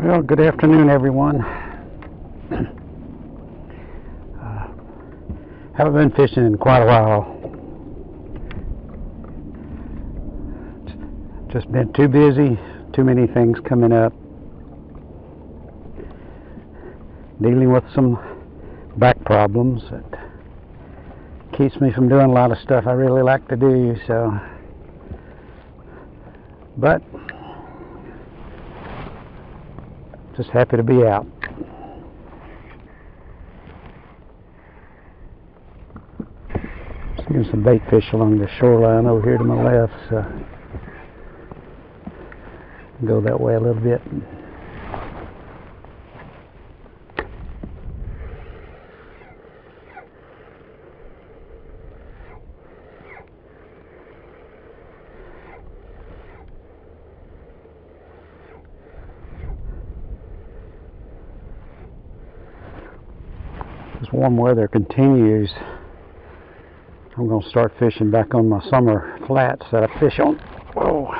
Well, good afternoon, everyone. Haven't been fishing in quite a while. Just been too busy, too many things coming up. Dealing with some back problems that keeps me from doing a lot of stuff I really like to do, but just happy to be out. Seeing some bait fish along the shoreline over here to my left, so go that way a little bit. This warm weather continues. I'm going to start fishing back on my summer flats that I fish on. Whoa!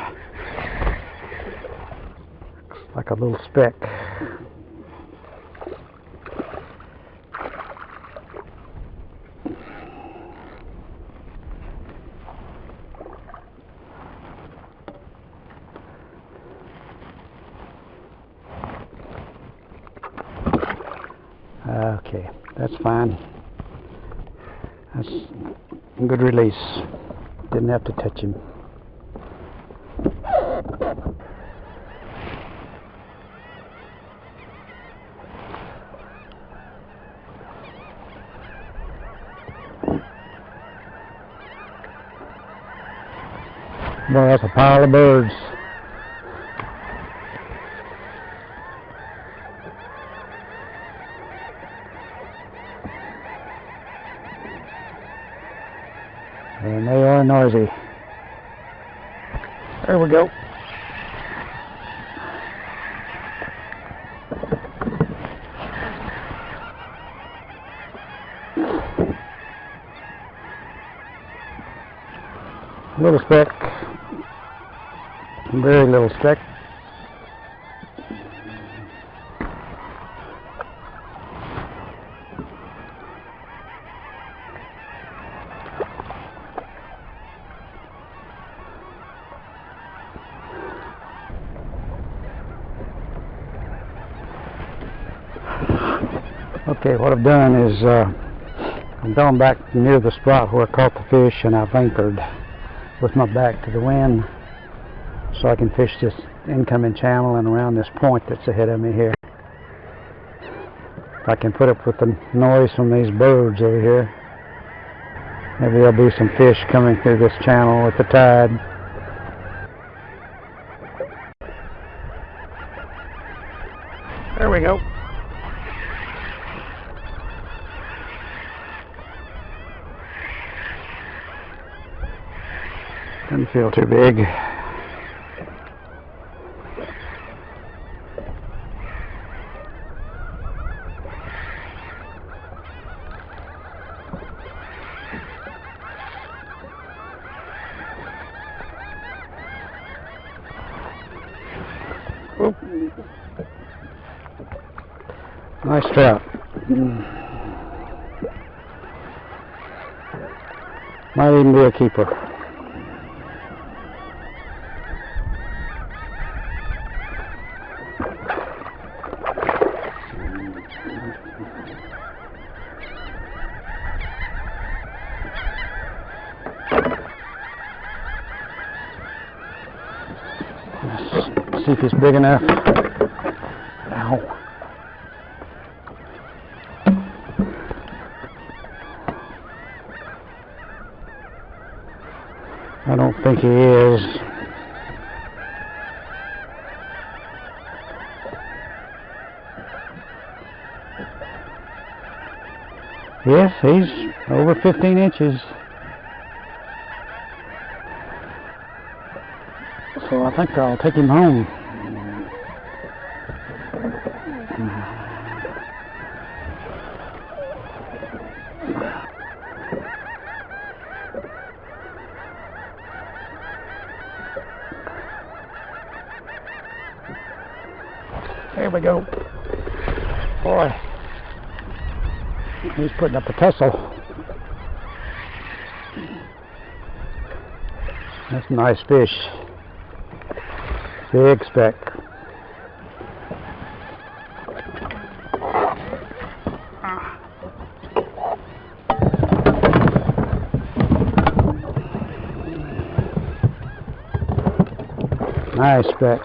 Looks like a little speck. Okay, that's fine. That's a good release. Didn't have to touch him. Boy, that's a pile of birds. And they are noisy. There we go. Little speck. Very little speck. Okay, what I've done is I've gone back near the spot where I caught the fish, and I've anchored with my back to the wind so I can fish this incoming channel and around this point that's ahead of me here. If I can put up with the noise from these birds over here, maybe there'll be some fish coming through this channel with the tide. There we go. Doesn't feel too big. Oop. Nice trout. Might even be a keeper. Let's see if he's big enough. Ow. I don't think he is. Yes, he's over 15 inches. So I think I'll take him home. There we go. Boy, he's putting up a tussle. That's a nice fish. Big speck. Nice speck.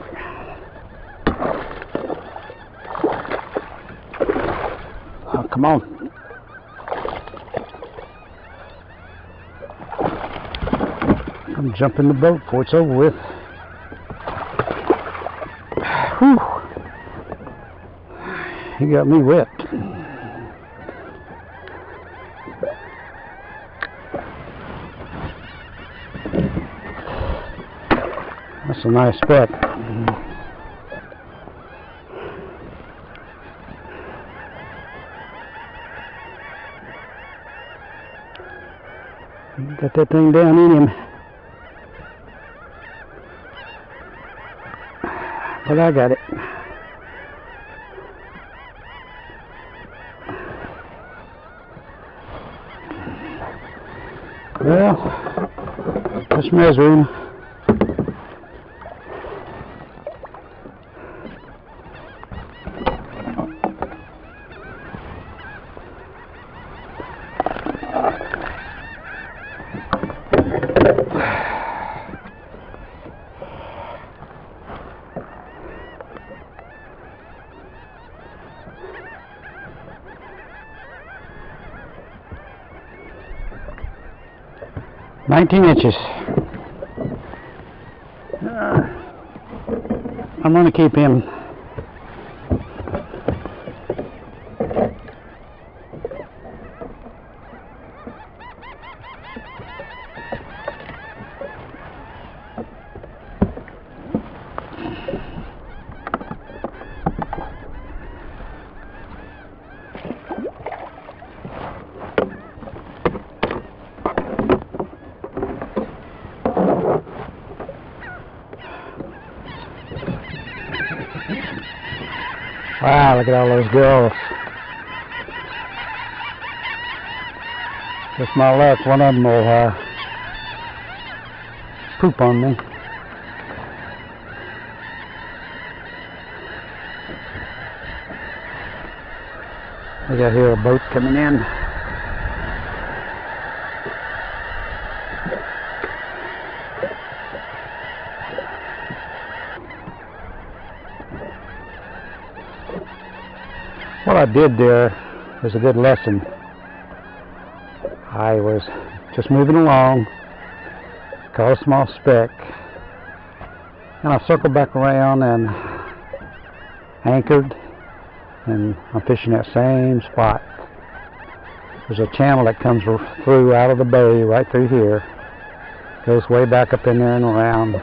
Oh, come on. I'm jumping the boat before it's over with. Whew. He got me wet. That's a nice speck. Got that thing down in him. But I got it. Well, let's measure him. "19 inches. I'm going to keep him. Wow, look at all those girls. Just my luck, one of them will poop on me. I got here a boat coming in. What I did there was a good lesson. I was just moving along, caught a small speck, and I circled back around and anchored, and I'm fishing that same spot. There's a channel that comes through out of the bay right through here, goes way back up in there and around.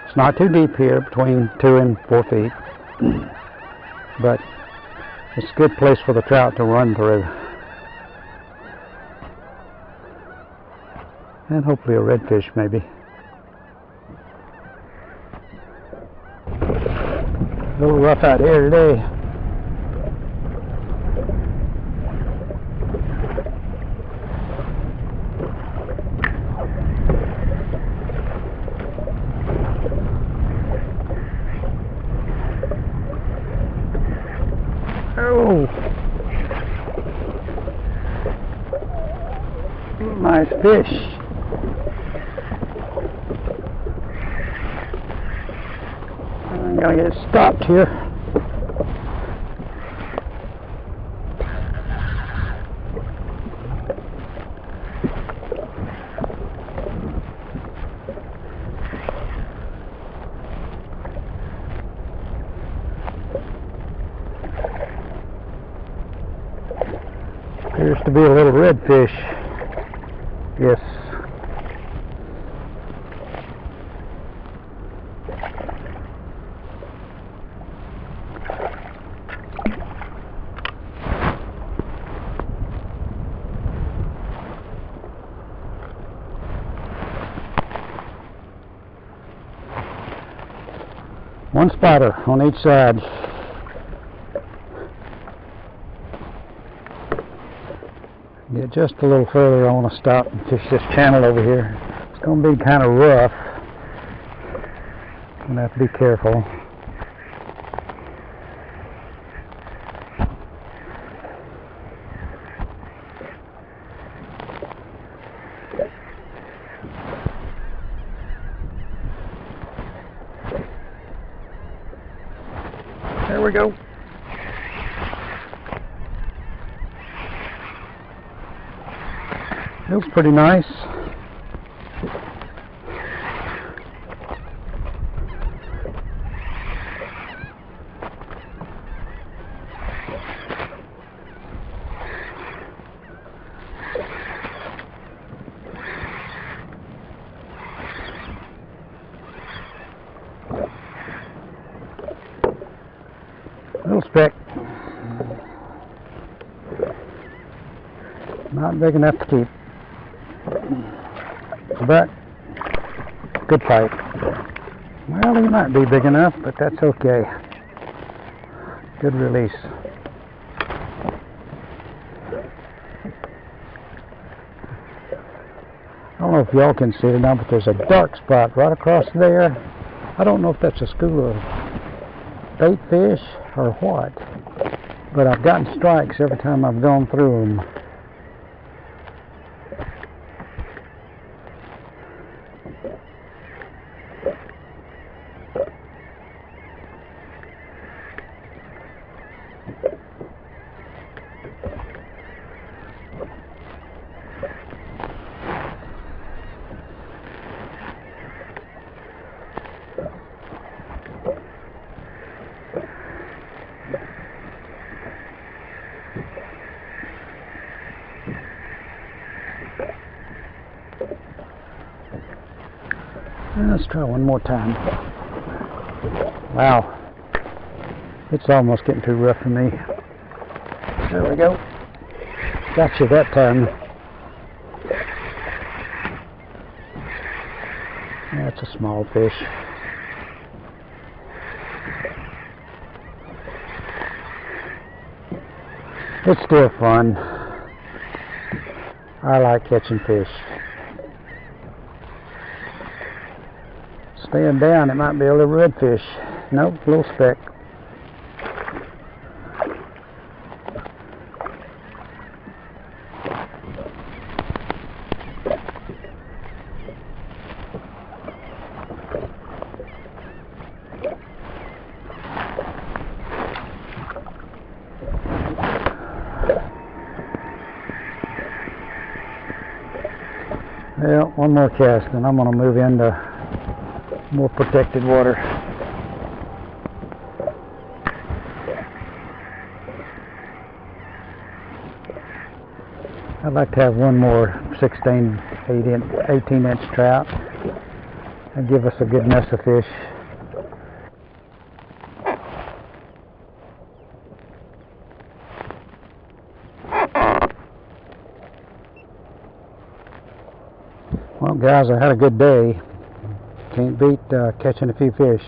It's not too deep here, between 2 and 4 feet. But it's a good place for the trout to run through, and hopefully a redfish maybe. A little rough out here today. Oh, nice fish. I'm gonna get stopped here. Appears to be a little redfish. Yes. One spotter on each side. Get just a little further. I want to stop and fish this channel over here. It's going to be kind of rough. I'm going to have to be careful. There we go. Feels pretty nice. Little speck. Not big enough to keep. But good fight. Well, he might be big enough, but that's okay. Good release. I don't know if y'all can see it now, but there's a dark spot right across there. I don't know if that's a school of bait fish or what, but I've gotten strikes every time I've gone through them. Let's try one more time. Wow, it's almost getting too rough for me. There we go. Got you that time. That's a small fish. It's still fun. I like catching fish. Staying down, it might be a little redfish. Nope, little speck. Well, one more cast and I'm going to move into more protected water. I'd like to have one more 16, 18-inch trout and give us a good mess of fish. Well guys, I had a good day. Can't beat catching a few fish.